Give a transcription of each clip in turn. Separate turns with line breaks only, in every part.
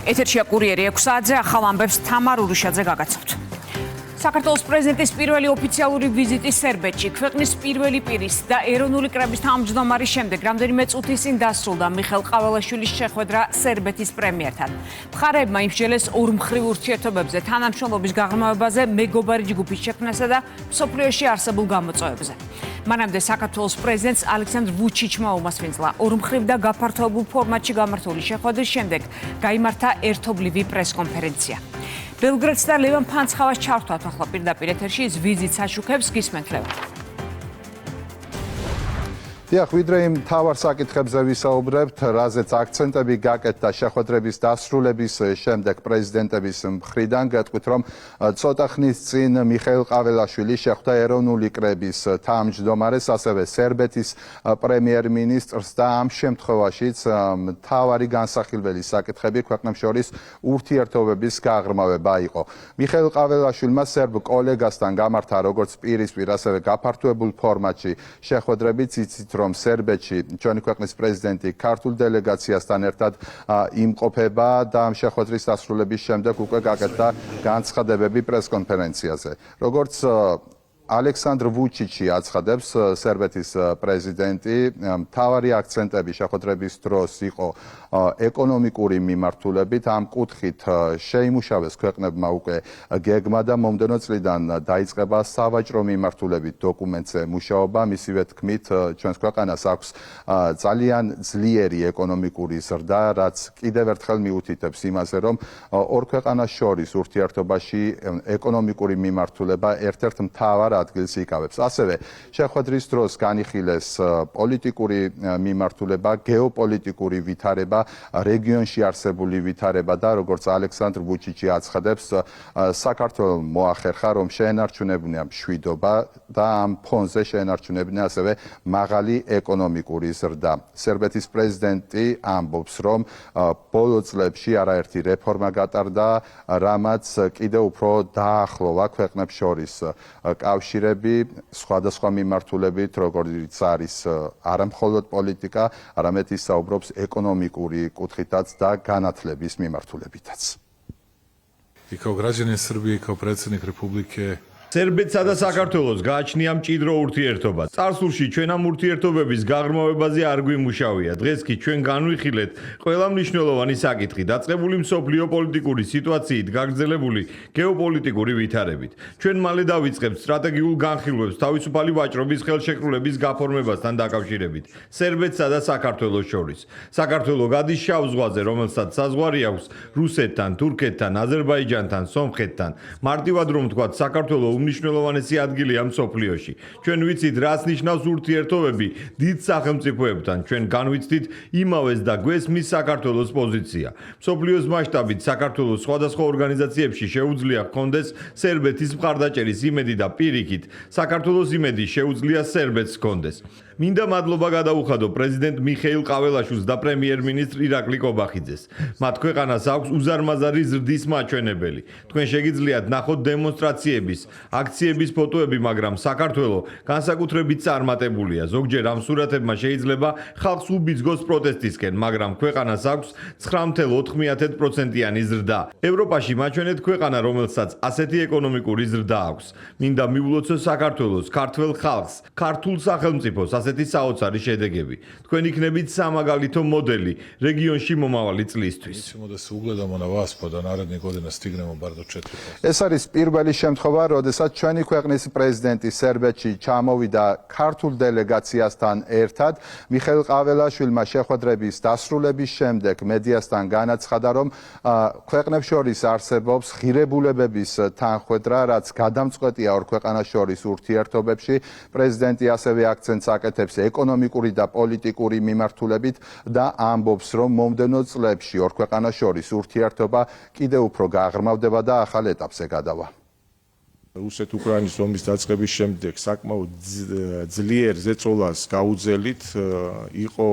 ეთერშია კურიერი 6 საათზე ახალ ამბებს თამარ ურუშაძე გაგაცნობთ. საქართველოს პრეზიდენტის პირველი ოფიციალური ვიზიტი სერბეთში, ქვეყნის პირველი პირის და ეროვნული კრების თავმჯდომარის შემდეგ რამდენიმე წუთის წინ დასრულდა მიხეილ ყაველაშვილის შეხვედრა სერბეთის პრემიერთან. მხარეებმა იმსჯელეს ორმხრივ ურთიერთობებზე, თანამშრომლობის გაღრმავებაზე, მეგობარი ჯგუფის შექმნასა და მსოფლიოში არსებულ გამოწვევებზე. მანამდე საქართველოს პრეზიდენტს ალექსანდრ ვუჩიჩმა უმასპინძლა ორმხრივ და გაფართოებულ ფორმატში გამართული შეხვედრის შემდეგ გაიმართა ერთობლივი პრესკონფერენცია. ბელგრადს და ლევან ფანცხავას ჩართვათ ახლა პირდაპირ ეთერში ვიზიტ საშუქებს გისმენთ ლევან.
დიახ, ვიდრე იმ მთავარ საკითხებზე ვისაუბრებთ, რაზეც აქცენტები გაკეთდა შეხვედრების დასრულების შემდეგ პრეზიდენტების მხრიდან, გეტყვით, რომ ცოტა ხნის წინ მიხეილ ყაველაშვილი შეხვდა ეროვნული კრების თავმჯდომარეს, ასევე სერბეთის პრემიერ-მინისტრს და ამ შემთხვევაშიც მთავარი განსახილველი საკითხები ქვეყნებს შორის ურთიერთობების გაღრმავება იყო. მიხეილ ყაველაშვილმა სერბ კოლეგასთან გამართა როგორც პირისპირ, ასევე გაფართოებულ ფორმატში შეხვედრებიც, იცით რომ სერბეთში ჩვენი ქვეყნის პრეზიდენტი ქართულ დელეგაციასთან ერთად იმყოფება და ამ შეხვედრის დასრულების შემდეგ უკვე გაკეთდა განცხადებები პრესკონფერენციაზე. როგორც ალექსანდრ ვუჩიჩი აცხადებს, სერბეთის პრეზიდენტი, მთავარი აქცენტები შეხვედრების დროს იყო ეკონომიკური მიმართულებით, ამ კუთხით შეიმუშავეს ქვეყნებმა უკვე გეგმა და მომდევნო წლიდან დაიწყება სავაჭრო მიმართულებით დოკუმენტზე მუშაობა. მისივე თქმით, ჩვენს ქვეყანას აქვს ძალიან ძლიერი ეკონომიკური ზრდა, რაც კიდევ ერთხელ მიუთითებს იმაზე, რომ ორ ქვეყანას შორის ურთიერთობაში ეკონომიკური მიმართულება ერთ-ერთ მთავარ ადგილს იკავებს. ასევე შეხვედრის დროს განიხილეს პოლიტიკური მიმართულება, გეოპოლიტიკური ვითარება, რეგიონში არსებული ვითარება და როგორც ალექსანდრ ვუჩიჩი აცხადებს, საქართველოს მოახერხა, რომ შეენარჩუნებინა მშვიდობა და ამ ფონზე შეენარჩუნებინა ასევე მაღალი ეკონომიკური ზრდა. სერბეთის პრეზიდენტი ამბობს, რომ ბოლო წლებში არაერთი რეფორმა გატარდა, რამაც კიდევ უფრო დაახლოვა ქვეყნებს შორის კავშირები სხვადასხვა მიმართულებით, როგორც არის არა მხოლოდ პოლიტიკა, არამედ ის საუბრობს ეკონომიკური კუთხითაც და განათლების მიმართულებითაც.
Kao građanin Srbije, kao predsjednik Republike
სერბეთსა და საქართველოს გააჩნია მჭიდრო ურთიერთობა. წარსულში ჩვენ ამ ურთიერთობების გაღრმავებაზე არ გვიმუშავია. დღეს კი ჩვენ განვიხილეთ ყველა მნიშვნელოვანი საკითხი, დაწყებული მსოფლიო პოლიტიკური სიტუაციით, გაგრძელებული გეოპოლიტიკური ვითარებით. ჩვენ მალე დავიწყებთ სტრატეგიულ განხილვებს თავისუფალი ვაჭრობის ხელშეკრულების გაფორმებასთან დაკავშირებით სერბეთსა და საქართველოს შორის. საქართველო გადის შავ ზღვაზე, რომელსაც საზღვარი აქვს რუსეთთან, თურქეთთან, აზერბაიჯანთან, სომხეთთან. მარტივად რომ ვთქვათ, საქართველო მნიშვნელოვანესი ადგილია მსოფლიოში. ჩვენ ვიცით, რას ნიშნავს ურთიერთობები დიდ სახელმწიფოებთან. ჩვენ განვიცდით იმავეს და გვესმის საქართველოს პოზიცია. მსოფლიოს მასშტაბით საქართველოს სხვადასხვა ორგანიზაციებში შეუძლია ჰქონდეს სერბეთის მხარდაჭერის იმედი და პირიქით, საქართველოს იმედი შეუძლია სერბეთს ჰქონდეს. მინდა მადლობა გადაუხადო პრეზიდენტ მიხეილ ყაველაშვილს და პრემიერ-მინისტრ ირაკლი კობახიძეს. მათ ქვეყანას აქვს უზარმაზარი ზრდის მაჩვენებელი. თქვენ შეგიძლიათ ნახოთ დემონსტრაციების, აქციების ფოტოები, მაგრამ საქართველოს განსაკუთრებით წარმატებულია. ზოგჯერ ამ სურათებმა შეიძლება ხალხს უბიძგოს პროტესტისკენ, მაგრამ ქვეყანას აქვს 9.4%-იანი ზრდა. ევროპაში მაჩვენეთ ქვეყანა, რომელსაც ასეთი ეკონომიკური ზრდა აქვს. მინდა მივლოცო საქართველოს, ქართველ ხალხს, ქართულ სახელმწიფოს ასეთი საოცარი შედეგები. თქვენ იქნებით სამაგალითო მოდელი რეგიონში მომავალი წლისთვის.
ეს არის პირველი შემთხვევა, როდესაც ჩვენი ქვეყნის პრეზიდენტი სერბეთში ჩამოვიდა ქართულ დელეგაციასთან ერთად. მიხეილ ყაველაშვილმა შეხვედრების დასრულების შემდეგ მედიასთან განაცხადა, რომ ქვეყნებს შორის არსებობს ღირებულებების თანხმედრა, რაც გადამწყვეტია ორ ქვეყანას შორის ურთიერთობებში. პრეზიდენტი ასევე აქცენტს აკეთებს ეკონომიკური და პოლიტიკური მიმართულებით და ამბობს, რომ მომდევნო წლებში ორ ქვეყანას შორის ურთიერთობა კიდევ უფრო გაღრმავდება და ახალ ეტაპზე გადავა.
რუსეთ-უკრაინის ომის დაწყების შემდეგ საკმაოდ ძლიერ ზეწოლას გაუძელით იყო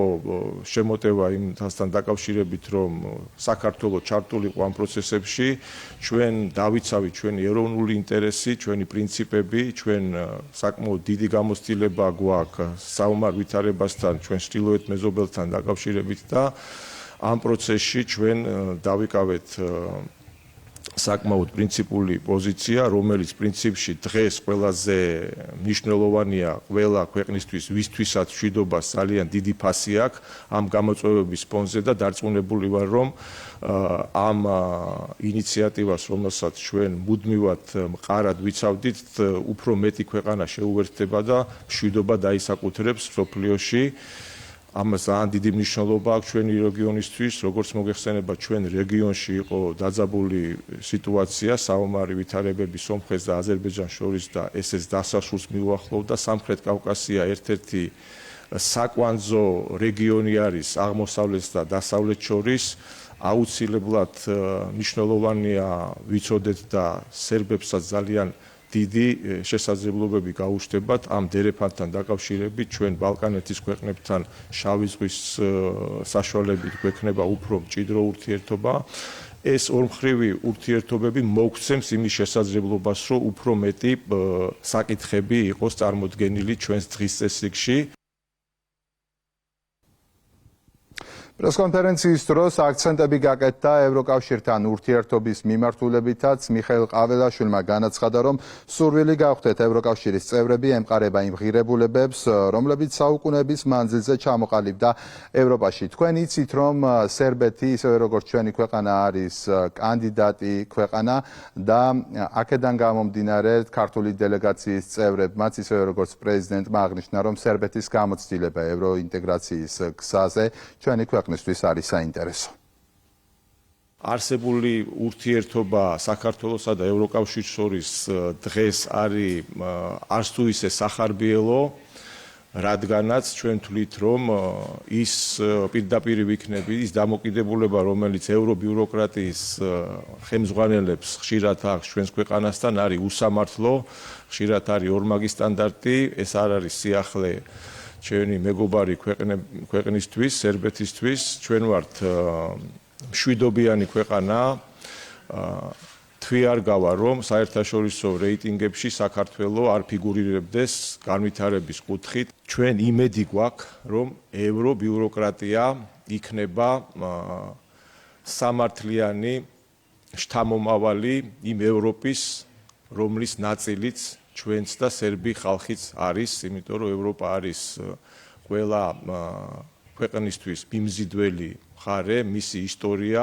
შემოტევა იმასთან დაკავშირებით, რომ საქართველოს ჩართულიყო ამ პროცესებში, ჩვენ დავიცავით ჩვენი ეროვნული ინტერესი, ჩვენი პრინციპები, ჩვენ საკმაოდ დიდი გამოცდილება გვაქვს საომარ ვითარებასთან, ჩვენ ჩრდილოეთ მეზობელთან დაკავშირებით და ამ პროცესში ჩვენ დავიკავეთ საკმაოდ პრინციპული პოზიცია, რომელიც პრინციპში დღეს ყველაზე მნიშვნელოვანია ყველა ქვეყნისთვის, ვისთვისაც მშვიდობას ძალიან დიდი ფასი აქვს ამ გამოწვევების ფონზე და დარწმუნებული ვარ, რომ ამ ინიციატივას, რომელსაც ჩვენ მუდმივად მყარად ვიცავდით, უფრო მეტი ქვეყანა შეუერთდება და მშვიდობა დაისაკუთრებს სოფლიოში. ამას ძალიან დიდი მნიშვნელობა აქვს ჩვენი რეგიონისთვის, როგორც მოგეხსენება, ჩვენ რეგიონში იყო დაძაბული სიტუაცია, საომარი ვითარებები სომხეთს და აზერბაიჯანს შორის და ესეც დასასრულს მიუახლოვდა. სამხრეთ კავკასია ერთ-ერთი საკვანძო რეგიონი არის აღმოსავლეთს და დასავლეთს შორის. აუცილებლად მნიშვნელოვანია ვიცოდეთ და სერბებსაც ძალიან დიდი შესაძლებლობები გაუჩნდებათ ამ დერეფანთან დაკავშირებით. ჩვენ ბალკანეთის ქვეყნებთან შავი ზღვის საშუალებით გვექნება უფრო მჭიდრო ურთიერთობა. ეს ორმხრივი ურთიერთობები მოგცემს იმის შესაძლებლობას, რომ უფრო მეტი საკითხები იყოს წარმოდგენილი ჩვენს დღის წესრიგში.
პრესკონფერენციის დროს აქცენტები გაკეთდა ევროკავშირთან ურთიერთობის მიმართულებითაც. მიხეილ ყაველაშვილმა განაცხადა, რომ სურვილი გავხდეთ ევროკავშირის წევრები ემყარება იმ ღირებულებებს, რომლებიც საუკუნეების მანძილზე ჩამოყალიბდა ევროპაში. თქვენ იცით, რომ სერბეთი, ისევე როგორც ჩვენი ქვეყანა, არის კანდიდატი ქვეყანა და აქედან გამომდინარე ქართული დელეგაციის წევრებმაც, ისევე როგორც პრეზიდენტმა აღნიშნა, რომ სერბეთის გამოცდილება ევროინტეგრაციის გზაზე ჩვენი ქვეყნისთვის არის საინტერესო.
არსებული ურთიერთობა საქართველოსა და ევროკავშირის შორის დღეს არის არც თუ ისე სახარბიელო, რადგანაც ჩვენ თვლით, რომ ის პირდაპირ ვიქნები, ის დამოკიდებულება, რომელიც ევრობიუროკრატიის ხელმძღვანელებს ხშირად აქვს ჩვენს ქვეყანასთან, არის უსამართლო, ხშირად არის ორმაგი სტანდარტი, ეს არ არის სიახლე ჩვენი მეგობარი ქვეყნისთვის, სერბეთისთვის. ჩვენ ვართ მშვიდობიანი ქვეყანა. თვი არ გავა, რომ საერთაშორისო რეიტინგებში საქართველო არ ფიგურირებდეს განვითარების კუთხით. ჩვენ იმედი გვაქვს, რომ ევრობიუროკრატია იქნება სამართლიანი შთამომავალი იმ ევროპის, რომლის ნაწილიც ჩვენც და სერბი ხალხიც არის, იმიტომ რომ ევროპა არის ყველა ქვეყნისთვის მიმზიდველი მხარე, მისი ისტორია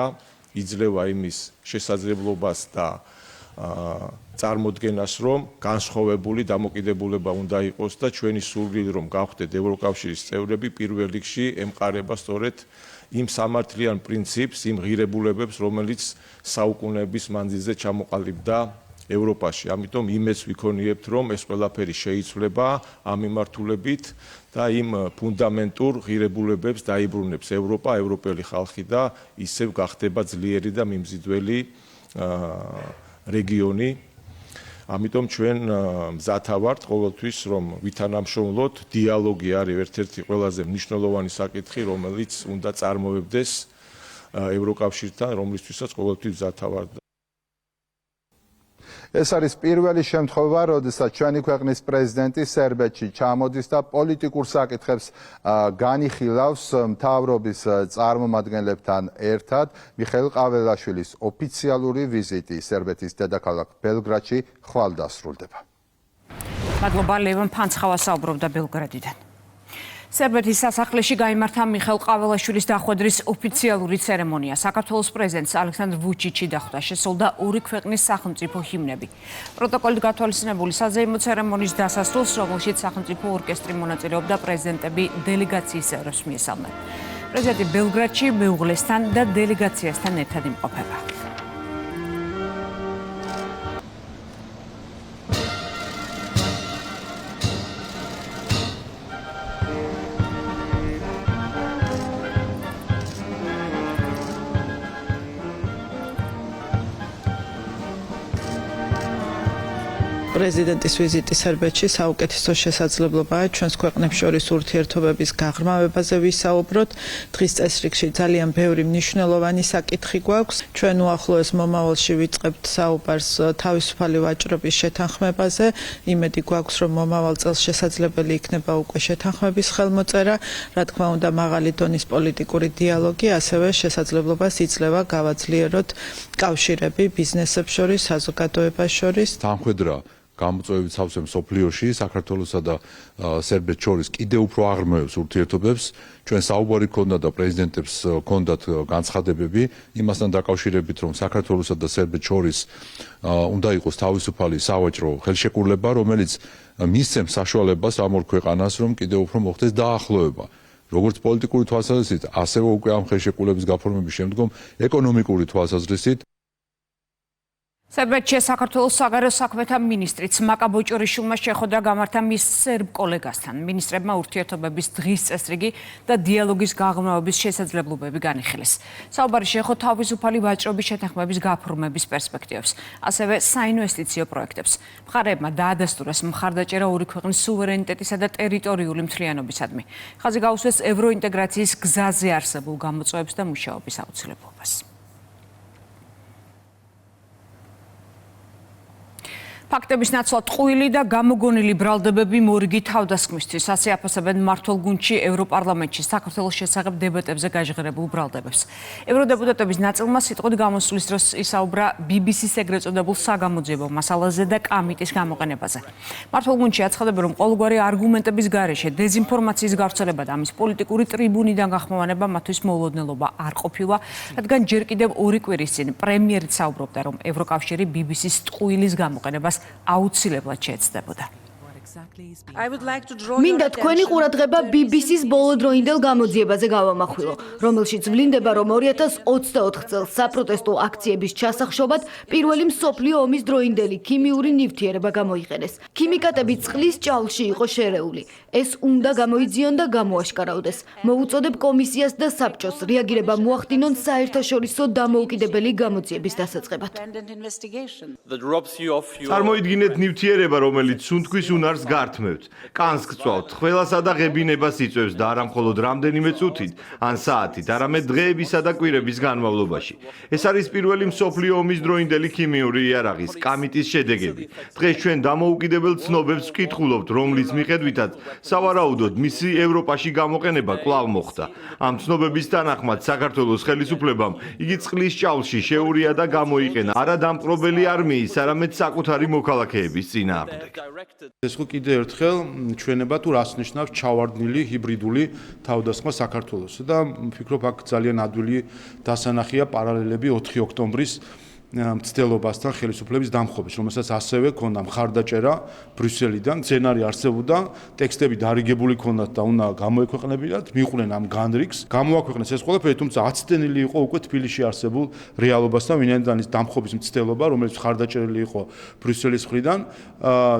იძლევა იმის შესაძლებლობას და წარმოდგენას, რომ განსხვავებული დამოკიდებულება უნდა იყოს და ჩვენი სურვილი, რომ გავხდეთ ევროკავშირის წევრები, პირველ რიგში ემყარება სწორედ იმ სამართლიან პრინციპს, იმ ღირებულებებს, რომელიც საუკუნეების მანძილზე ჩამოყალიბდა ევროპაში. ამიტომ იმეც ვიქონიებთ, რომ ეს ყველაფერი შეიცვლება ამ მიმართულებით და იმ ფუნდამენტურ ღირებულებებს დაიბრუნებს ევროპა, ევროპელი ხალხი და ისევ გახდება ძლიერი და მიმზიდველი რეგიონი. ამიტომ ჩვენ მზათა ვართ ყოველთვის, რომ ვითანამშრომლოთ. დიალოგი არის ერთ-ერთი ყველაზე მნიშვნელოვანი საკითხი, რომელიც უნდა წარმოვებდეს ევროკავშირთან, რომლისთვისაც ყოველთვის მზათა ვართ.
ეს არის პირველი შემთხვევა, როდესაც ჩვენი ქვეყნის პრეზიდენტი სერბეთში ჩამოდის და პოლიტიკურ საკითხებს განიხილავს მთავრობის წარმომადგენლებთან ერთად. მიხეილ ყაველაშვილის ოფიციალური ვიზიტი სერბეთის დედაქალაქ ბელგრადში ხვალ დასრულდება.
მადლობა ლევან ფანცხავა საუბრობდა ბელგრადიდან. სერბეთის სასახლეში გაიმართა მიხეილ ყაველაშვილის დახვედრის ოფიციალური ცერემონია. საქართველოს პრეზიდენტს ალექსანდრ ვუჩიჩი დახვდა. შესრულდა ორი ქვეყნის სახელმწიფო ჰიმნები. პროტოკოლით გათვალისწინებული საზეიმო ცერემონიის დასასრულს, რომელშიც სახელმწიფო ორკესტრი მონაწილეობდა, პრეზიდენტები დელეგაციის წევრებს მიესალმნენ. პრეზიდენტი ბელგრადში მეუღლესთან და დელეგაციასთან ერთად იმყოფება.
პრეზიდენტის ვიზიტი სერბეთში საუკეთესო შესაძლებლობაა ჩვენს ქვეყნებს შორის ურთიერთობების გაღრმავებაზე ვისაუბროთ. დღის წესრიგში ძალიან ბევრი მნიშვნელოვანი საკითხი გვაქვს. ჩვენ უახლოეს მომავალში ვიწყებთ საუბარს თავისუფალი ვაჭრობის შეთანხმებაზე. იმედი გვაქვს, რომ მომავალ წელს შესაძლებელი იქნება უკვე შეთანხმების ხელმოწერა. რა თქმა უნდა, მაღალი დონის პოლიტიკური დიალოგი ასევე შესაძლებლობას იძლევა გავაძლიეროთ კავშირები ბიზნესებს შორის, საზოგადოებას შორის.
თანხმედრა გამოწვევით სავსე მსოფლიოში საქართველოსა და სერბეთს შორის კიდევ უფრო აღრმავებს ურთიერთობებს. ჩვენ საუბარი ქონდა და პრეზიდენტებს ქონდათ განცხადებები იმასთან დაკავშირებით, რომ საქართველოსა და სერბეთს შორის უნდა იყოს თავისუფალი სავაჭრო ხელშეკრულება, რომელიც მისცემს საშუალებას ამ ორ ქვეყანას, რომ კიდევ უფრო მოხდეს დაახლოება. როგორც პოლიტიკური თვალსაზრისით, ასევე უკვე ამ ხელშეკრულების გაფორმების შემდგომ ეკონომიკური თვალსაზრისით.
სერბეთში საქართველოს საგარეო საქმეთა მინისტრიც მაკა ბოჭორიშვილმა შეხვედრა გამართა მის სერბ კოლეგასთან. მინისტრებმა ურთიერთობების დღის წესრიგი და დიალოგის გაღრმავების შესაძლებლობები განიხილეს. საუბარი შეეხო თავისუფალი ვაჭრობის შეთანხმების გაფორმების პერსპექტივებს, ასევე საინვესტიციო პროექტებს. მხარეებმა დაადასტურეს მხარდაჭერა ორი ქვეყნის სუვერენიტეტისა და ტერიტორიული მთლიანობისადმი. ხაზი გაუსვეს ევროინტეგრაციის გზაზე არსებულ გამოწვევებს და მუშაობის აუცილებლობას. ფაქტების ნაცვლად ტყუილი და გამოგონილი ბრალდებები მორიგი თავდასხმისთვის ასე აფასებენ მმართველ გუნდში ევროპარლამენტში საქართველოს შესახებ დებატებზე გაჟღერებულ ბრალდებებს. ევროდეპუტატების ნაწილმა სიტყვით გამოსვლის დროს ისაუბრა BBC-ს ეგრეთ წოდებულ საგამოძიებო მასალაზე და კამიტის გამოყენებაზე. მმართველ გუნდში აცხადებენ, რომ ყოველგვარი არგუმენტების გარეშე დეზინფორმაციის გავრცელება და ამის პოლიტიკური ტრიბუნიდან გახმოვანება მათთვის მოულოდნელობა არ ყოფილა, რადგან ჯერ კიდევ 2 კვირის წინ პრემიერიც საუბრობდა, რომ ევროკავშირი BBC-ს ტყუილის გამოყენებას აუცილებლად შეეცდებოდა.
მინდა თქვენი ყურადღება BBC-ს ბოლოდროინდელ გამოძიებაზე გავამახვილო, რომელშიც ვლინდება, რომ 2024 წელს საპროტესტო აქციების ჩასახშობად პირველი მსოფლიო ომის დროინდელი ქიმიური ნივთიერება გამოიყენეს. ქიმიკატები წყლის ჭაულში იყო შერეული. ეს უნდა გამოიძიონ და გამოაშკარავდეს. მოუწოდებ კომისიას და საბჭოს რეაგირება მოახდინონ საერთაშორისო დამოუკიდებელი გამოძიების დასაწყებად.
წარმოიდგინეთ ნივთიერება, რომელიც სუნთქვის უნარს გართმევთ, კანს გწვავთ, ხველასა და ღებინებას იწვევს და არა მხოლოდ რამდენიმე წუთით ან საათით, არამედ დღეებისა და კვირების განმავლობაში. ეს არის პირველი მსოფლიო ომის დროინდელი ქიმიური იარაღის კამიტის შედეგები. დღეს ჩვენ დამოუკიდებელ ცნობებს ვკითხულობთ, რომლის მიხედვითაც სავარაუდოდ მისი ევროპაში გამოყენება კვლავ მოხდა. ამ ცნობების თანახმად საქართველოს ხელისუფლებამ იგი წყლის ჭაულში შეურია და გამოიყენა არა დამპყრობელი არმიის, არამედ საკუთარი მოქალაქეების წინააღმდეგ.
ეს ხო კიდევ ერთხელ ჩვენება თუ რას ნიშნავს ჩავარდნილი ჰიბრიდული თავდასხმა საქართველოს და ვფიქრობ აქ ძალიან ადვილი დასანახია პარალელები 4 ოქტომბრის მცდელობასთან ხელისუფლების დამხობის, რომელსაც ასევე ქონდა მხარდაჭერა ბრიუსელიდან, სცენარი არსებობდა, ტექსტები დარიგებული ქონდათ და უნდა გამოექვეყნებინათ, მიყვნენ ამ განრიგს, გამოაქვეყნეს ეს ყველაფერი, თუმცა აცდენილი იყო უკვე თბილისში არსებულ რეალობასთან, ვინაიდან ის დამხობის მცდელობა, რომელიც მხარდაჭერილი იყო ბრიუსელის მხრიდან,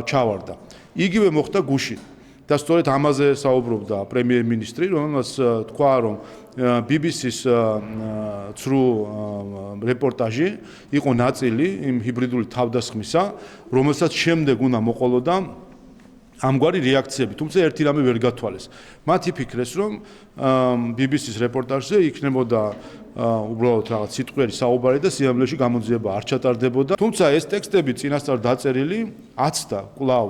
ჩავარდა. იგივე მოხდა გუშინ. და სწორედ ამაზე საუბრობდა პრემიერ-მინისტრი, რომელმაც თქვა, რომ BBC-ს ცრუ რეპორტაჟი იყო ნაწილი იმ ჰიბრიდული თავდასხმისა, რომელსაც შემდეგ უნდა მოყოლოდა ამგვარი რეაქციები, თუმცა ერთი რამე ვერ გათვალეს. მათ იფიქრეს, რომ BBC-ს რეპორტაჟზე იქნებოდა უბრალოდ რაღაც სიტყვიერი საუბარი და სიამოვნებაში გამოძიება არ ჩატარდებოდა. თუმცა ეს ტექსტები წინასწარ დაწერილი აცდა კვლავ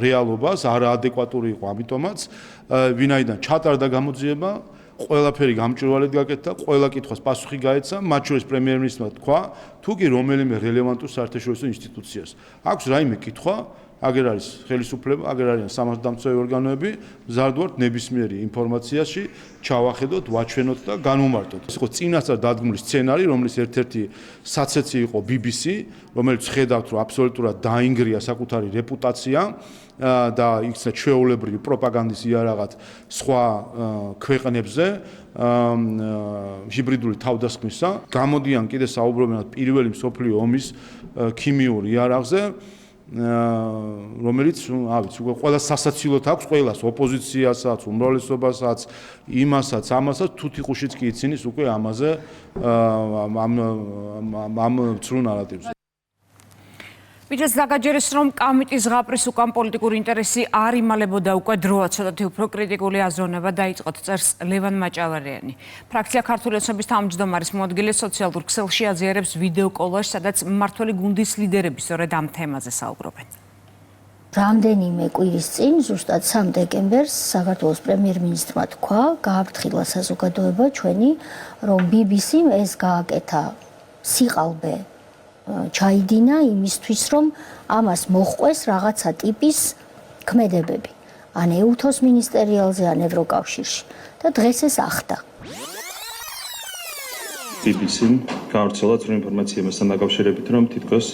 რეალობას, არაადეკვატური იყო ამიტომაც, ვინაიდან ჩატარდა გამოძიება, ყველაფერი გამჭვირვალედ გაკეთდა, ყველა კითხვას პასუხი გაეცა, მათ შორის პრემიერ-მინისტრმა თქვა, თუ კი რომელიმე რელევანტურ საერთაშორისო ინსტიტუციას აქვს რაიმე კითხვა, აგერ არის ხელისუფლება, აგერ არიან სამართალდამცავი ორგანოები, მზარდ ვართ ნებისმიერი ინფორმაციაში ჩავახედოთ, ვაჩვენოთ და განვმარტოთ. ეს იყო წინასწარ დადგმული სცენარი, რომლის ერთ-ერთი საცეცი იყო BBC, რომელიც ხედავთ, რომ აბსოლუტურად დაინგრია საკუთარი რეპუტაცია და იქცა ჩვეულებრივი პროპაგანდის იარაღად სხვა ქვეყნებზე ჰიბრიდული თავდასხმისა. გამოდიან კიდე საუბრობენ პირველი მსოფლიო ომის ქიმიურ იარაღზე, რომელიც, ვიცი, უკვე ყველა სასაცილოდ აქვს, ყველას ოპოზიციასაც, უმრავლესობასაც, იმასაც, ამასაც თუთიყუშიც კი იცინის უკვე ამაზე ამ ცრუ ნარატივზე.
ვიდეს დაგაჯერეს, რომ კამიტის ზღაპრის უკან პოლიტიკური ინტერესი არ იმალებოდა უკვე დროა, ცოტათი უფრო კრიტიკული აზროვნება დაიწყოთ, წერს ლევან მაჭავარიანი. ფრაქცია ქართული ოცნების თავმჯდომარის მოადგილე სოციალურ ქსელში აზიარებს ვიდეო კოლაჟს, სადაც მმართველი გუნდის ლიდერები სწორედ ამ თემაზე საუბრობენ.
რამდენიმე კვირის წინ, ზუსტად 3 დეკემბერს, საქართველოს პრემიერ-მინისტრმა თქვა, გააფრთხილა საზოგადოება ჩვენი, რომ BBC-მ ეს გააკეთა სიყალბე ჩაიდინა იმისთვის, რომ ამას მოჰყვეს რაღაცა ტიპის ქმედებები, ან ეუთოს მინისტერიალზე, ან ევროკავშირში და დღეს ეს ახდა.
BBC-მ გავრცელა ძვირ ინფორმაცია მასთან დაკავშირებით, რომ თითქოს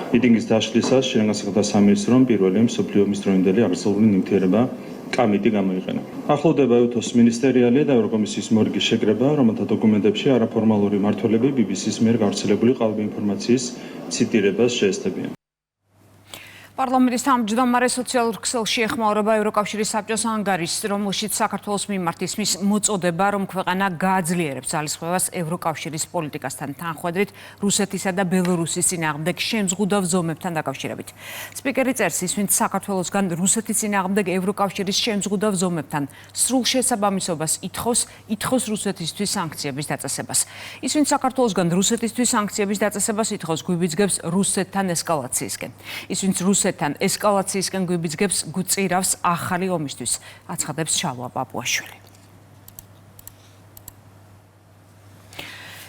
მიტინგის დაშლისას შინაგან საქმეთა სამინისტრომ პირველი მსოფლიო ომის დროინდელი აღსანიშნავი ნივთიერება კამიტი გამოიყენა. ახლოვდება ეუთოს მინისტერიალი და ევროკომისიის მორგის შეკრება, რომელთა დოკუმენტებში არაფორმალური მმართველები BBC-ს მიერ გავრცელებული ყალბი ინფორმაციის ციტირებას შეესწებიან.
პარლამენტის თავმჯდომარე სოციალურ ქსელში ეხმაურება ევროკავშირის საბჭოს ანგარიშს, რომელშიც საქართველოს მიმართ ისმის მოწოდება, რომ ქვეყანა გააძლიერებს ძალისხმევას ევროკავშირის პოლიტიკასთან თანხვედრით რუსეთისა და ბელორუსის წინააღმდეგ შემზღუდავ ზომებთან დაკავშირებით. სპიკერი წერს, ისმით საქართველოსგან რუსეთის წინააღმდეგ ევროკავშირის შემზღუდავ ზომებთან სრულ შესაბამისობას ითხოვს რუსეთისთვის სანქციების დაწესებას. ისმით საქართველოსგან რუსეთისთვის სანქციების დაწესებას ითხოვს, გვიბიძგებს რუსეთთან ესკალაციისკენ. ისმით რუსეთთან ესკალაციისკენ გვიბიძგებს გვწირავს ახალი ომისთვის, აცხადებს შალვა პაპუაშვილი.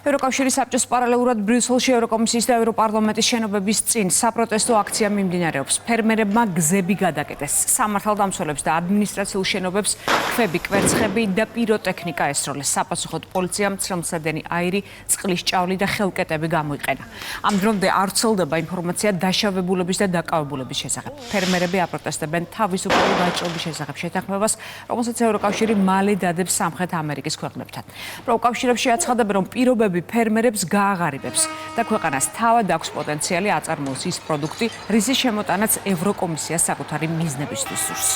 ევროკავშირის საბჭოს პარალელურად ბრიუსელში ევროკომისიის და ევროპარლამენტის შენობების წინ საპროტესტო აქცია მიმდინარეობს. ფერმერებმა გზები გადაკეტეს. სამართალდამცველებს და ადმინისტრაციულ შენობებს ქვები, კვერცხები და პიროტექნიკა ესროლეს. საპასუხოდ პოლიციამ ცრემლსადენი აირი, წყლის ჭავლი და ხელკეტები გამოიყენა. ამ დრომდე არ ვრცელდება ინფორმაცია დაშავებულების და დაკავებულების შესახებ. ფერმერები აპროტესტებენ თავისუფალი ვაჭრობის შესახებ შეთანხმებას, რომელსაც ევროკავშირი მალე დადებს სამხრეთ ამერიკის ქვეყნებთან. პროკავშირებში აცხადებენ, რომ პირობები ფერმერებს გააღარიბებს და ქვეყანას თავად აქვს პოტენციალი აწარმოოს ის პროდუქტი, რისის შემოტანაც ევროკომისია საკუთარი მიზნებისთვის სურს.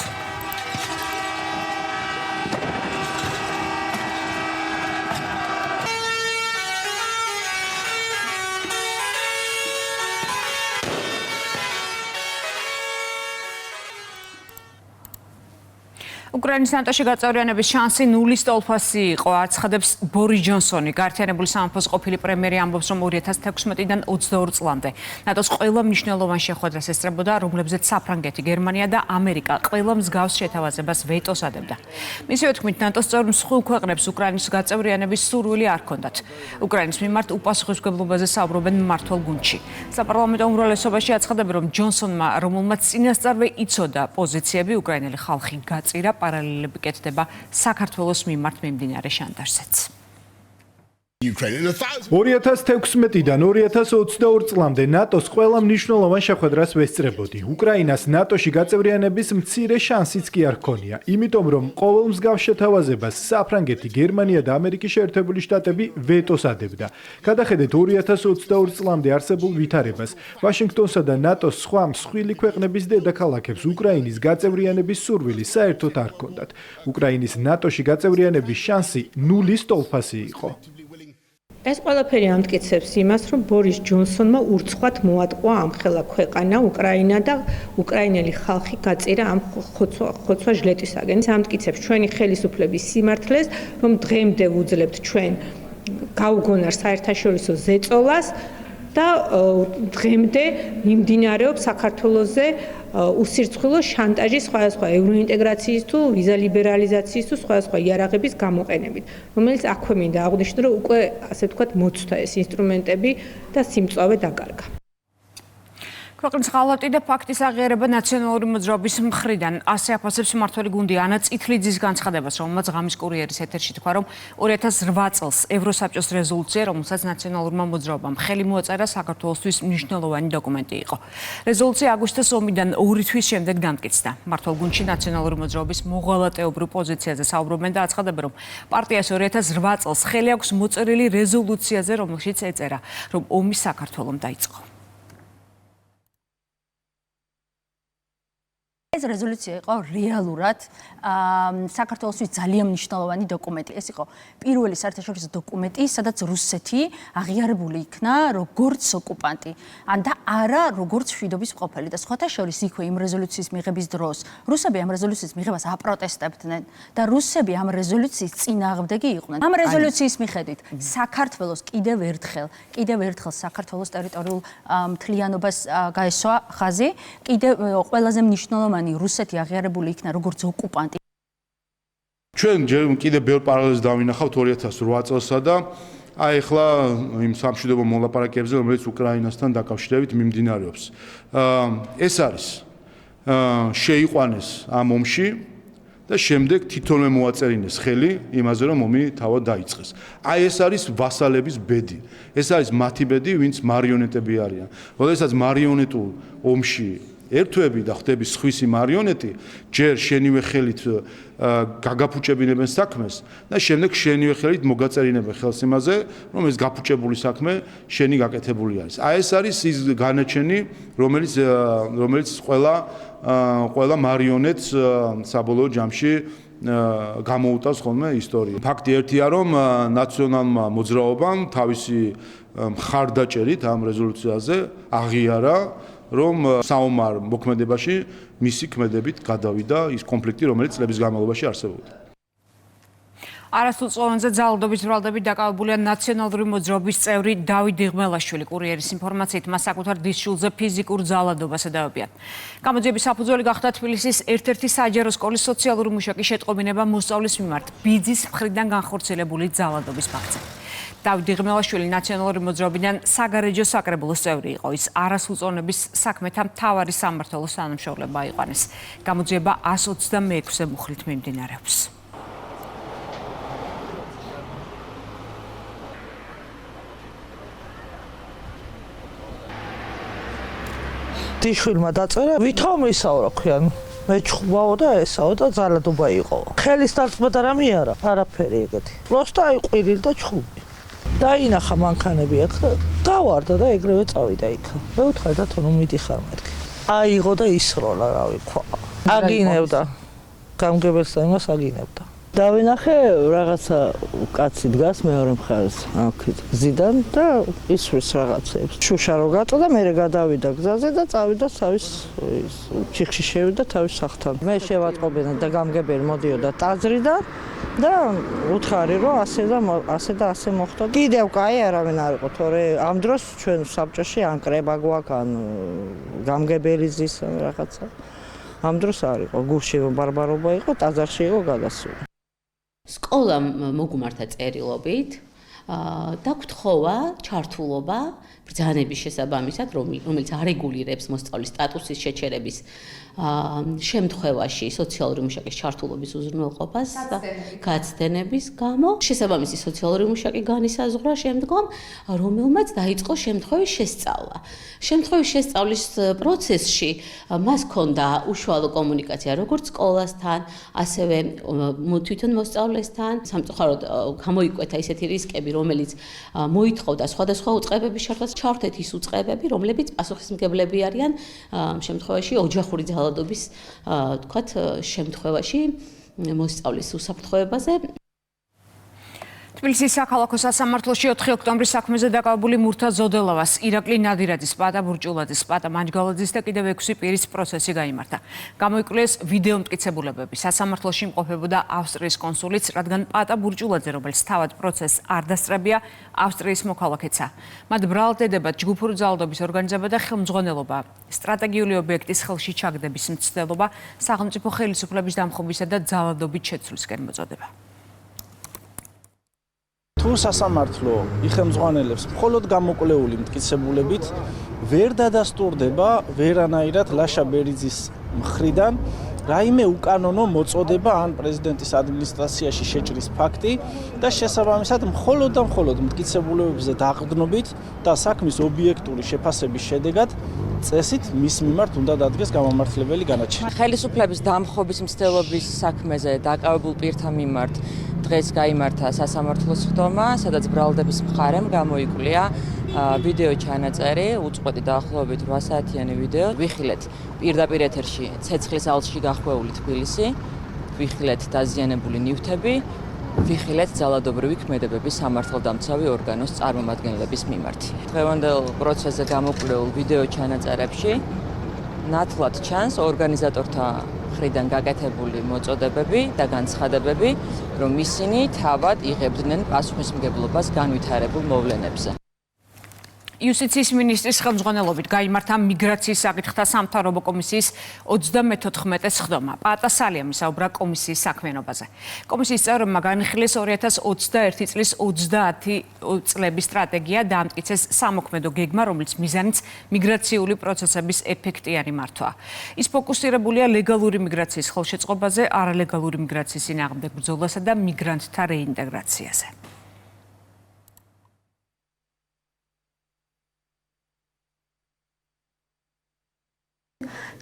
უკრაინის ნატოში გაწევრიანების შანსი 0 სტოლფასი იყო, აცხადებს ბორის ჯონსონი. გაერთიანებული სამეფოს ყოფილი პრემიერი ამბობს, რომ 2016-დან 22 წლამდე ნატოს ყველა მნიშვნელოვან შეხვედრას ესწრებოდა, რომლებზეც საფრანგეთი, გერმანია და ამერიკა ყველა მსგავს შეთავაზებას ვეტოს ადებდა. მისივე თქმით, ნატოს წევრ მსხვილ ქვეყნებს უკრაინის გაწევრიანების სურვილი არ ჰქონდათ. უკრაინის მიმართ უპასუხისმგებლობაზე საუბრობენ მმართველ გუნდში. საპარლამენტო უმრავლესობაში აცხადებენ, რომ ჯონსონმა, რომელმაც წინასწარვე იცოდა პოზიციები, უკრაინელი ხალხი გაწირა, პარალელები კეთდება საქართველოს მიმართ მიმდინარე შანტაჟზეც.
2016-დან 2022 წლამდე ნატოს ყველა მნიშვნელოვან შეხვედრას ვესწრებოდი. უკრაინას ნატოში გაწევრიანების მცირე შანსიც კი არ ჰქონია, იმიტომ რომ ყოველ მსგავს შეთავაზებას საფრანგეთი, გერმანია და ამერიკის შეერთებული შტატები ვეტოს ადებდა. გადახედეთ 2022 წლამდე არსებულ ვითარებას. ვაშინგტონსა და ნატოს სხვა მსხვილი ქვეყნების დედაქალაქებს უკრაინის გაწევრიანების სურვილი საერთოდ არ ჰქონდათ. უკრაინის ნატოში გაწევრიანების შანსი 0 სტოლფასი იყო.
ეს ყველაფერი ამტკიცებს იმას, რომ ბორის ჯონსონმა ურცხვად მოატყვა ამხელა ქვეყანა, უკრაინა და უკრაინელი ხალხი გაწირა ამ ხოცვა ჟლეტისაგან. ეს ამტკიცებს ჩვენი ხელისუფლების სიმართლეს, რომ დღემდე ვუძლებთ ჩვენ გაუგონარ საერთაშორისო ზეწოლას და დღემდე მიმდინარეობს საქართველოზე უსირცხვილო შანტაჟი სხვადასხვა ევროინტეგრაციის თუ ვიზა ლიბერალიზაციის თუ სხვადასხვა იარაღების გამოყენებით, რომელიც აქვე მინდა აღვნიშნო, რომ უკვე ასე ვთქვათ მოცვდა ეს ინსტრუმენტები და სიმწვავე დაკარგა.
ქვეყნის ღალატი და ფაქტის აღიარება ნაციონალური მოძრაობის მხრიდან. ასე აფასებს მმართველი გუნდი ანა წითლიძის განცხადებას, რომელმაც ღამის კურიერის ეთერში თქვა, რომ 2008 წელს ევროსაბჭოს რეზოლუცია, რომელსაც ნაციონალურმა მოძრაობამ ხელი მოაწერა, საქართველოსთვის მნიშვნელოვანი დოკუმენტი იყო. რეზოლუცია აგვისტოს ომიდან 2 თვის შემდეგ დამტკიცდა. მმართველ გუნდში ნაციონალური მოძრაობის მოღალატეობრივ პოზიციაზე საუბრობენ და აცხადებენ, რომ პარტიას 2008 წელს ხელი აქვს მოწერილი რეზოლუციაზე, რომელშიც ეწერა, რომ ომი საქართველომ დაიწყო.
ეს რეზოლუცია იყო რეალურად საქართველოსთვის ძალიან მნიშვნელოვანი დოკუმენტი. ეს იყო პირველი საერთაშორისო დოკუმენტი, სადაც რუსეთი აღიარებული იქნა როგორც ოკუპანტი, და არა როგორც მშვიდობის მყოფელი. და სხვათა შორის იქვე იმ რეზოლუციის მიღების დროს რუსები ამ რეზოლუციის მიღებას აპროტესტებდნენ და რუსები ამ რეზოლუციის წინააღმდეგი იყვნენ. ამ რეზოლუციის მიხედვით საქართველოს კიდევ ერთხელ საქართველოს ტერიტორიულ მთლიანობას გაესვა ხაზი, კიდევ ყველაზე მნიშვნელოვანი რუსეთი აღიარებული იქნა როგორც ოკუპანტი.
ჩვენ კიდე ბევრ პარალელს დავინახავთ 2008 წელსა და აი ახლა იმ სამშვიდობო მოლაპარაკებებზე, რომელიც უკრაინასთან დაკავშირებით მიმდინარეობს. ეს არის შეიყვანეს ამ ომში და შემდეგ თვითონვე მოაწერინეს ხელი იმაზე, რომ ომი თავად დაიწყეს. აი ეს არის ვასალების ბედი. ეს არის მათი ბედი, ვინც მარიონეტები არიან. როდესაც მარიონეტულ ომში ერთვები და ხდები სხვისი მარიონეტი, ჯერ შენივე ხელით გაგაფუჭებინებენ საქმეს და შემდეგ შენივე ხელით მოგაწერინებენ ხელს იმაზე, რომ ეს გაფუჭებული საქმე შენი გაკეთებული არის. აი ეს არის ის განაჩენი, რომელიც ყველა მარიონეტს საბოლოო ჯამში გამოუტავს ხოლმე ისტორია. ფაქტი ერთია, რომ ნაციონალმა მოძრაობამ თავისი მხარდაჭერით ამ რეზოლუციაზე აღიარა, რომ საომარ მოქმედებაში მისი ქმედებით გადავიდა ის კონფლიქტი, რომელიც წლების განმავლობაში არსებობდა.
არასრულწლოვანზე ძალადობის ბრალდებით დაკავებულია ნაციონალური მოძრაობის წევრი დავით დიღმელაშვილი. კურიერის ინფორმაციით, მას საკუთარ დისშულზე ფიზიკურ ძალადობას ედავებიან. გამოძიების საფუძველი გახდა თბილისის ერთ-ერთი საჯარო სკოლის სოციალური მუშაკის შეტყობინება მოსწავლის მიმართ ბიძის მხრიდან განხორციელებული ძალადობის ფაქტზე. დავით დიღმელაშვილი ნაციონალური მოძრაობიდან საგარეჯო საკრებულოს წევრი იყო. ის არასრულწლოვნების საქმეთა მთავარი სამმართველოს თანამშრომლობა აიყვანეს. გამოძიება 126-ე მუხლით მიმდინარეობს.
დიშვილმა დაწერა, ვითომ ისავრა ქვიან. მე ჩხუბაო და ესაო და ძალადობა იყო. ხელის დარწმუდა რამე არა, არაფერი ეგეთი. просто აი ყვირილ და ჩხუბი. დაინახა მანქანები აქ და დავარდა და ეგრევე წავიდა იქ. მე ვთხარ და თუნ მიდიხარ მეთქი. აიღო და ისროლა, რავი, ქვა. აგინებდა. გამგებელს და იმას აგინებდა. დავინახე რაღაცა კაცი დგას მეორე მხარეს, აქ გზიდან და ისვრის რაღაცებს. შუშა რო გაწვა და მე გადავიდა გზაზე და წავიდა თავის ჩიხში შევიდა თავის სახლთან. მე შევატყობინა და გამგებელი მოდიოდა ტაძრიდან და უთხარი რომ ასე და ასე მოხდა. კიდევ კაი არავინ არ იყო, თორე ამ დროს ჩვენ საბჭოში ან კრება გვაქვს, ან გამგებელი ზის რაღაცა. ამ დროს არ იყო, გულში ბარბარობა იყო, ტაძარში იყო გადასული.
სკოლამ მოგუმართა წერილობით და გთხოვა ჩართულობა ბრძანების შესაბამისად, რომელიც არეგულირებს მოსწავლის სტატუსის შეჩერების შემთხვევაში სოციალური მუშაკის ჩართულობის უზრუნველყოფას და გაცდენების გამო. შესაბამისი სოციალური მუშაკი განისაზღვრა შემდგომ, რომელმაც დაიწყო შემთხვევის შესწავლა. შემთხვევის შესწავლის პროცესში მას ჰქონდა უშუალო კომუნიკაცია როგორც სკოლასთან, ასევე თვითონ მოსწავლესთან. სამწუხაროდ გამოიკვეთა ისეთი რისკები, რომელიც მოითხოვდა სხვადასხვა უწყებების ჩართვას. ჩავთეთ ის უწყებები, რომლებიც პასუხისმგებლები არიან შემთხვევაში ოჯახური ძალადობის, თქვათ, შემთხვევაში მოსწავლის უსაფრთხოებაზე.
თბილისის საქალაქო სასამართლოში 4 ოქტომბრის საქმეზე დაკავებული მურთა ზოდელავას, ირაკლი ნადირაძის, პატა ბურჭულაძის, პატა მანჯგალაძის და კიდევ 6 პირის პროცესი გაიმართა. გამოიკვლეს ვიდეო მტკიცებულებები. სასამართლოში იმყოფებოდა ავსტრიის კონსულიც, რადგან პატა ბურჭულაძე, რომელიც თავად პროცესს არ დასწრებია, ავსტრიის მოქალაქეცა. მათ ბრალდებათ ჯგუფური ძალადობის ორგანიზება და ხელმძღვანელობა, სტრატეგიული ობიექტის ხელში ჩაგდების მცდელობა, სახელმწიფო ხელისუფლების დამხობისა და ძალადობით შეცვლისკენ მოწოდება.
თუ სასამართლო იხელმძღვანელებს მხოლოდ გამოკვლეული მტკიცებულებით, ვერ დადასტურდება ვერანაირად ლაშა ბერიძის მხრიდან რაიმე უკანონო მოწოდება ან პრეზიდენტის ადმინისტრაციაში შეჭრის ფაქტი და შესაბამისად მხოლოდ და მხოლოდ მტკიცებულებებზე დაყრდნობით და საქმის ობიექტური შეფასების შედეგად წესით მის მიმართ უნდა დადგეს გამამართლებელი განაჩენი.
ხელისუფლების დამხობის მცდელობის საქმეზე დაკავებულ პირთა მიმართ დღეს გაიმართა სასამართლოს ხდომა, სადაც ბრალდების მხარემ გამოიკვლია ვიდეო ჩანაწერი, უწყვეტი დაახლოებით 8 საათიანი ვიდეო. ვიხილეთ პირდაპირ ეთერში ცეცხლის ალში გახვეული თბილისი, ვიხილეთ დაზიანებული ნივთები, ვიხილეთ ძალადობრივი ქმედებების სამართალდამცავი ორგანოს წარმომადგენლების მიმართ. დღევანდელ პროცესზე გამოკვლეულ ვიდეო ჩანაწერებში ნათლად ჩანს ორგანიზატორთა მხრიდან გაკეთებული მოწოდებები და განცხადებები, რომ ისინი თავად იღებდნენ პასუხისმგებლობას განვითარებულ მოვლენებზე.
იუსტიციის მინისტრის ხელმძღვანელობით გაიმართა მიგრაციის საკითხთა სამთავრობო კომისიის 34-ე სხდომა. პაატა სალიამი საუბრა კომისიის საქმიანობაზე. კომისიის წევრებმა განიხილეს 2021 წლის 30 წლების სტრატეგია, დაამტკიცეს სამოქმედო გეგმა, რომელიც მიზანიც მიგრაციული პროცესების ეფექტიანი მართვაა. ის ფოკუსირებულია ლეგალური მიგრაციის ხელშეწყობაზე, არალეგალური მიგრაციის წინააღმდეგ ბრძოლასა და მიგრანტთა რეინტეგრაციაზე.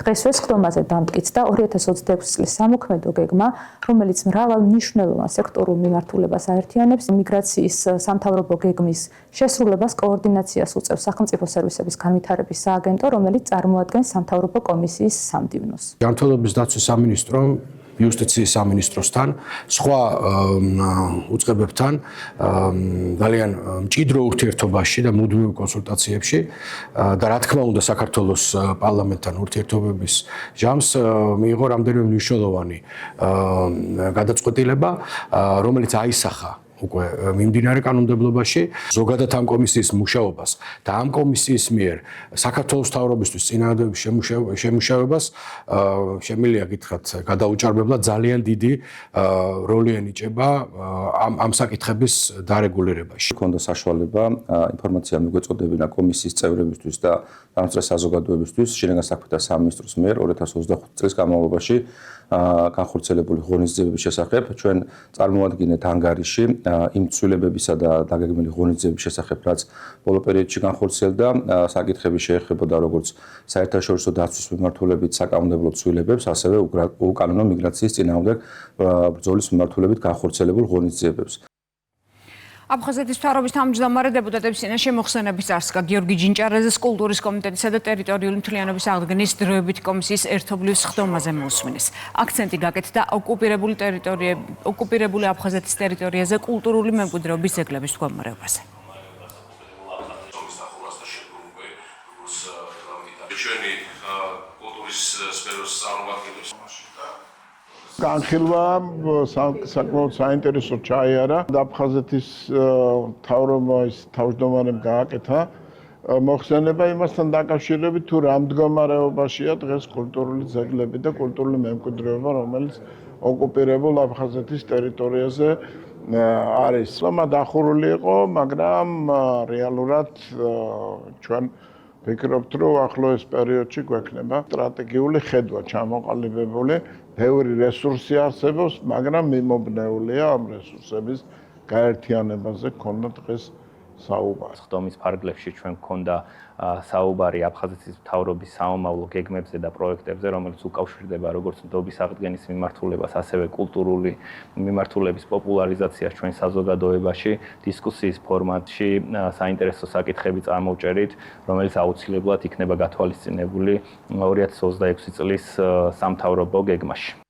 დღესვე სხდომაზე დამტკიცდა 2026 წლის სამოქმედო გეგმა, რომელიც მრავალ მნიშვნელოვან სექტორულ მიმართულებას აერთიანებს, მიგრაციის სამთავრობო გეგმის შესრულებას კოორდინაციას უწევს სახელმწიფო სერვისების განვითარების სააგენტო, რომელიც წარმოადგენს სამთავრობო კომისიის სამდივნოს.
ჯანმრთელობის დაცვის სამინისტრომ იუსტიციის სამინისტროსთან, სხვა უწყებებთან ძალიან მჭიდრო ურთიერთობაში და მუდმივ კონსულტაციებში და რა თქმა უნდა საქართველოს პარლამენტთან ურთიერთობების ჟამს მიიღო რამდენიმე მნიშვნელოვანი გადაწყვეტილება, რომელიც აისახა უკვე მიმდინარე კანონმდებლობაში ზოგადად ამ კომისიის მუშაობას და ამ კომისიის მიერ საქართველოს მთავრობისთვის წინააღმდეგობის შემუშავებას შემიძლია გითხრათ გადაუჭარბებლად ძალიან დიდი როლი ენიჭება ამ საკითხების დარეგულირებაში.
Ქონდა საშუალება ინფორმაცია მიგვეწოდებინა კომისიის წევრებისთვის და დამსწრე საზოგადოებისთვის შინაგან საქმეთა სამინისტროს მიერ 2025 წლის განმავლობაში განხორციელებული ღონისძიებების შესახებ. ჩვენ წარმოადგენთ ანგარიში იმ ცვლილებებისა და დაგეგმილი ღონისძიების შესახებ, რაც ბოლო პერიოდში განხორციელდა. საკითხები შეეხებოდა როგორც საერთაშორისო დაცვის მიმართულებით საკანონმდებლო ცვლილებებს, ასევე უკანონო მიგრაციის წინააღმდეგ ბრძოლის მიმართულებით განხორციელებულ ღონისძიებებს.
აფხაზეთის მთავრობის თავმჯდომარე დეპუტატების წინაშე მოხსენების წარსდგა გიორგი ჯინჭარაძეს კულტურის კომიტეტისა და ტერიტორიული მთლიანობის აღდგენის დროებითი კომისიის ერთობლივ სხდომაზე მოусმინეს. აქცენტი გაკეთდა ოკუპირებული აფხაზეთის ტერიტორიაზე კულტურული მემკვიდრეობის ძეგლების მდგომარეობაზე.
ჩვენი კულტურის სფეროს წარმომადგენლებს
განხილვა საკმაოდ საინტერესო ჩაიარა. აფხაზეთის მთავრობის თავმჯდომარემ გააკეთა მოხსენება იმასთან დაკავშირებით, თუ რა მდგომარეობაშია დღეს კულტურული ძეგლები და კულტურული მემკვიდრეობა, რომელიც ოკუპირებულ აფხაზეთის ტერიტორიაზე არის. ლომა დახურული იყო, მაგრამ რეალურად ჩვენ ვფიქრობთ, რომ ახლოეს პერიოდში გვექნება სტრატეგიული ხედვა ჩამოყალიბებული. ბევრი რესურსი არსებობს, მაგრამ მიმობნეულია ამ რესურსების გაერთიანებაზე ქონდა დღეს საუბარი.
სხდომის ფარგლებში ჩვენ ქონდა საუბარი აფხაზეთის მთავრობის სამომავლო გეგმებზე და პროექტებზე, რომელიც უკავშირდება როგორც ნდობის აღდგენის მიმართულებას, ასევე კულტურული მიმართულების პოპულარიზაციას ჩვენ საზოგადოებაში, დისკუსიის ფორმატში საინტერესო საკითხები წარმოვჭერით, რომელიც აუცილებლად იქნება გათვალისწინებული 2026 წლის სამთავრობო გეგმაში.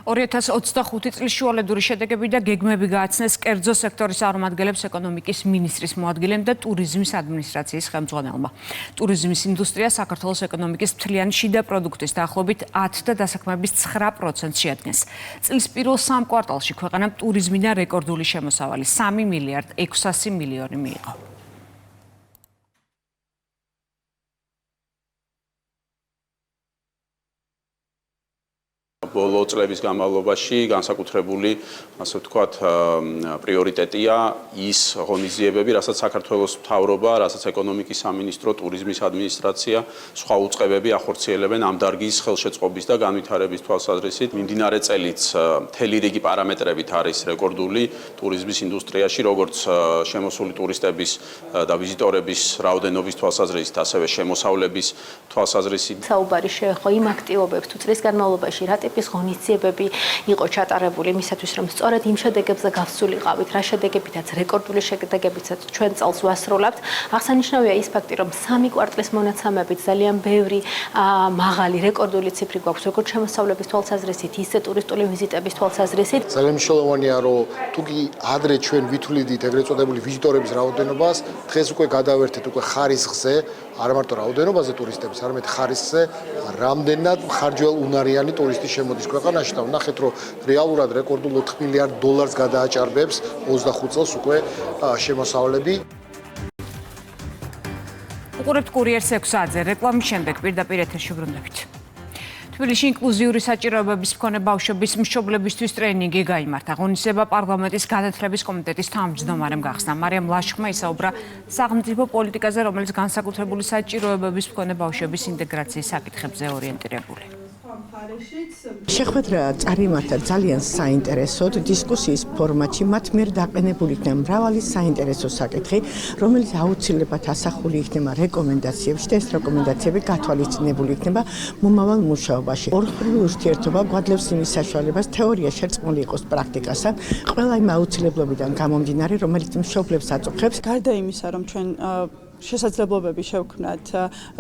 2025 წლის შუალედური შედეგები და გეგმები გააცნეს კერძო სექტორის წარმომადგენლებს ეკონომიკის მინისტრის მოადგილემ და ტურიზმის ადმინისტრაციის ხელმძღვანელმა. ტურიზმის ინდუსტრია საქართველოს ეკონომიკის მთლიანი შიდა პროდუქტის დაახლოებით 10 და დასაქმების 9% შეადგენს. წლის პირველ 3 კვარტალში ქვეყანამ ტურიზმიდან რეკორდული შემოსავალი 3 მილიარდ 600 მილიონი მიიღო.
ბოლო წლების განმავლობაში განსაკუთრებული, ასე ვთქვათ, პრიორიტეტია ის ღონისძიებები, რასაც საქართველოს მთავრობა, რასაც ეკონომიკის სამინისტრო, ტურიზმის ადმინისტრაცია, სხვა უწყებები ახორციელებენ ამ დარგის ხელშეწყობის და განვითარების თვალსაზრისით. მიმდინარე წელიც მთელი რიგი პარამეტრებით არის რეკორდული ტურიზმის ინდუსტრიაში, როგორც შემოსული ტურისტების და ვიზიტორების რაოდენობის თვალსაზრისით, ასევე შემოსავლების თვალსაზრისით.
საუბარი შეეხო იმ აქტივობებს თუ წლის განმავლობაში რა ტიპის ღონისძიებები
ღონისძიებები იყო ჩატარებული იმისათვის, რომ სწორედ იმ შედეგებზე გავსულიყავით, რა შედეგებითაც რეკორდული შედეგებითაც ჩვენ წელს ვასრულებთ. აღსანიშნავია ის ფაქტი, რომ 3 კვარტლის მონაცემებით ძალიან ბევრი მაღალი რეკორდული ციფრი გვაქვს, როგორც შემოსავლების თვალსაზრისით, ისე ტურისტული ვიზიტების თვალსაზრისით.
ძალიან მნიშვნელოვანია, რომ თუკი ადრე ჩვენ ვითვლიდით ეგრეთ წოდებული ვიზიტორების რაოდენობას, დღეს უკვე გადავერთეთ უკვე ხარისხზე, არა მარტო რაოდენობაზე ტურისტების, არამედ ხარისხზე, რამდენად მხარჯველ უნარიანი ტურისტი შემოდის ქვეყანაში და ვნახეთ, რომ რეალურად რეკორდულ $4 მილიარდ გადააჭარბებს 25 წელს უკვე შემოსავლები.
უყურებთ კურიერს 6 საათზე, რეკლამის შემდეგ პირდაპირ ეთერში ბრუნდებით. თბილისში ინკლუზიური საჭიროებების მქონე ბავშვების მშობლებისთვის ტრენინგი გაიმართა. ღონისძიება პარლამენტის განათლების კომიტეტის თავმჯდომარემ გახსნა. მარიამ ლაშხმა ისაუბრა სახელმწიფო პოლიტიკაზე, რომელიც განსაკუთრებული საჭიროებების მქონე ბავშვების ინტეგრაციის საკითხებზე ორიენტირებული.
შეხვედრა წარიმართა ძალიან საინტერესოდ დისკუსიის ფორმატში. მათ მიერ დაყენებული იქნა მრავალი საინტერესო საკითხი, რომელიც აუცილებლად ასახული იქნება რეკომენდაციებში და ეს რეკომენდაციები გათვალისწინებული იქნება მომავალ მუშაობაში. ორხრივი ურთიერთობა გვაძლევს იმის საშუალებას თეორია შერწყმული იყოს პრაქტიკასთან, ყველა იმ აუცილებლობიდან გამომდინარე, რომელიც მშობლებს აწუხებს.
გარდა იმისა, რომ ჩვენ შესაძლებლობები შევქმნათ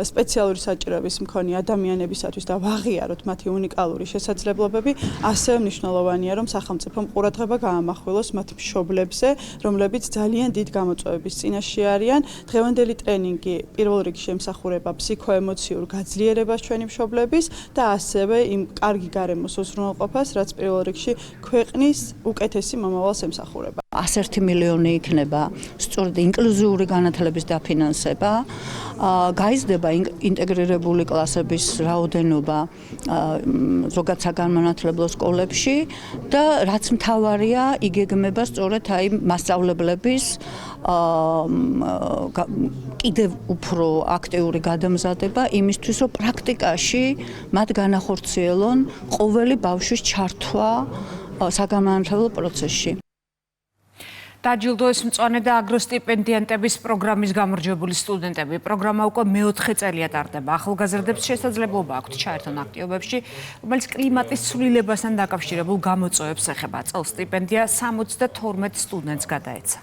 სპეციალური საჭიროების მქონე ადამიანებისათვის და ვაღიაროთ მათი უნიკალური შესაძლებლობები, ასევე მნიშვნელოვანია, რომ სახელმწიფომ ყურადღება გაამახვილოს მათ მშობლებზე, რომლებიც ძალიან დიდ გამოწვევების წინაშე არიან. დღევანდელი ტრენინგი პირველ რიგში ემსახურება ფსიქოემოციურ გაძლიერებას ჩვენი მშობლების და ასევე იმ კარგი გარემოს უზრუნველყოფას, რაც პირველ რიგში ქვეყნის უკეთესი მომავალს ემსახურება.
101 მილიონი იქნება სწორედ ინკლუზიური განათლების დაფინანსება, გაიზრდება ინტეგრირებული კლასების რაოდენობა ზოგად საგანმანათლებლო სკოლებში და რაც მთავარია, იგეგმება სწორედ აი მასწავლებლების კიდევ უფრო აქტიური გადამზადება იმისთვის, რომ პრაქტიკაში მათ განახორციელონ ყოველი ბავშვის ჩართვა საგანმანათლებლო პროცესში.
დაჯილდოეს მწვანე და აგროსტიპენდიანტების პროგრამის გამარჯვებული სტუდენტები. პროგრამა უკვე მეოთხე წელია ტარდება. ახალგაზრდებს შესაძლებლობა აქვთ ჩაერთონ აქტივობებში, რომელიც კლიმატის ცვლილებასთან დაკავშირებულ გამოწვევებს ეხება. წელს სტიპენდია 72 სტუდენტს გადაეცა.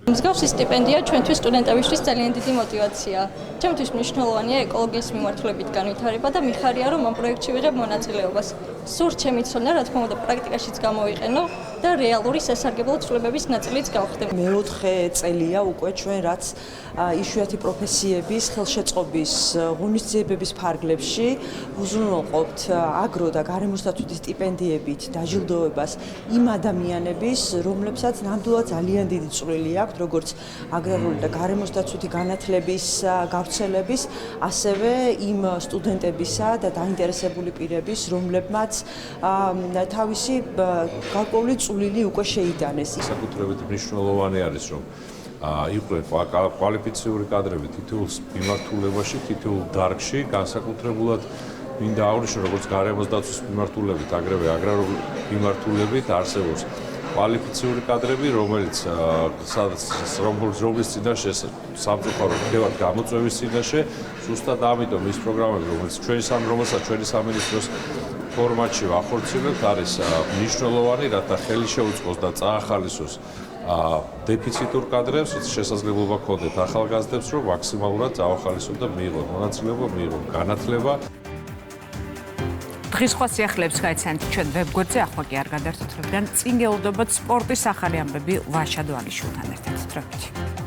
მსგავსი სტიპენდია ჩვენთვის სტუდენტებისთვის ძალიან დიდი мотиваცია. ჩემთვის მნიშვნელოვანია ეკოლოგიის მიმართულებით განვითარება და მიხარია, რომ ამ პროექტში ვიღებ მონაწილეობას. სურთ ჩემი ცოდნა, რა თქმა უნდა, პრაქტიკაშიც გამოვიყენო და რეალური სასარგებლო ცვლილებების ნაწილიც გავხდე.
მეოთხე წელია უკვე ჩვენ რაც იშვიათი პროფესიების ხელშეწყობის ღონისძიებების ფარგლებში უზრუნველყოფთ აგრო და გარემოსდაცვითი სტიპენდიებით დაჯილდოებას იმ ადამიანების, რომლებსაც ნამდვილად ძალიან დიდი წვლილი აქვთ, როგორც აგრარული და გარემოსდაცვითი განათლების გავრცელების, ასევე იმ სტუდენტებისა და დაინტერესებული პირების, რომლებმაც თავისი გარკვეული წვლილი უკვე შეიტანეს.
საკუთრებით მნიშვნელოვანი არის, რომ იყვნენ კვალიფიციური კადრები თითოეულ მიმართულებაში, თითოეულ დარგში, განსაკუთრებულად მინდა აღვნიშნო, როგორც გარემოსდაცვის მიმართულებით, აგრეთვე აგრარული მიმართულებით არსებობს კვალიფიციური კადრები, რომლის წინაშე სამწუხარო ხდება გამოწვევის წინაშე, ზუსტად ამიტომ ის პროგრამები, რომელსაც ჩვენი სამინისტროს ფორმატში ვახორციელებთ, არის მნიშვნელოვანი, რათა ხელი შეუწყოს და წაახალისოს დეფიციტურ კადრებს, შესაძლებლობა ჰქონდეთ ახალგაზრდებს, რომ მაქსიმალურად წაახალისონ და მიიღონ მონაწილეობა, მიიღონ განათლება.
დღის სხვა სიახლეებს გაიცანთ ჩვენ ვებგვერდზე, ახლა კი არ გადაერთოთ, რადგან წინ გელოდებათ სპორტის ახალი ამბები ვაშა დვალიშვილთან ერთად.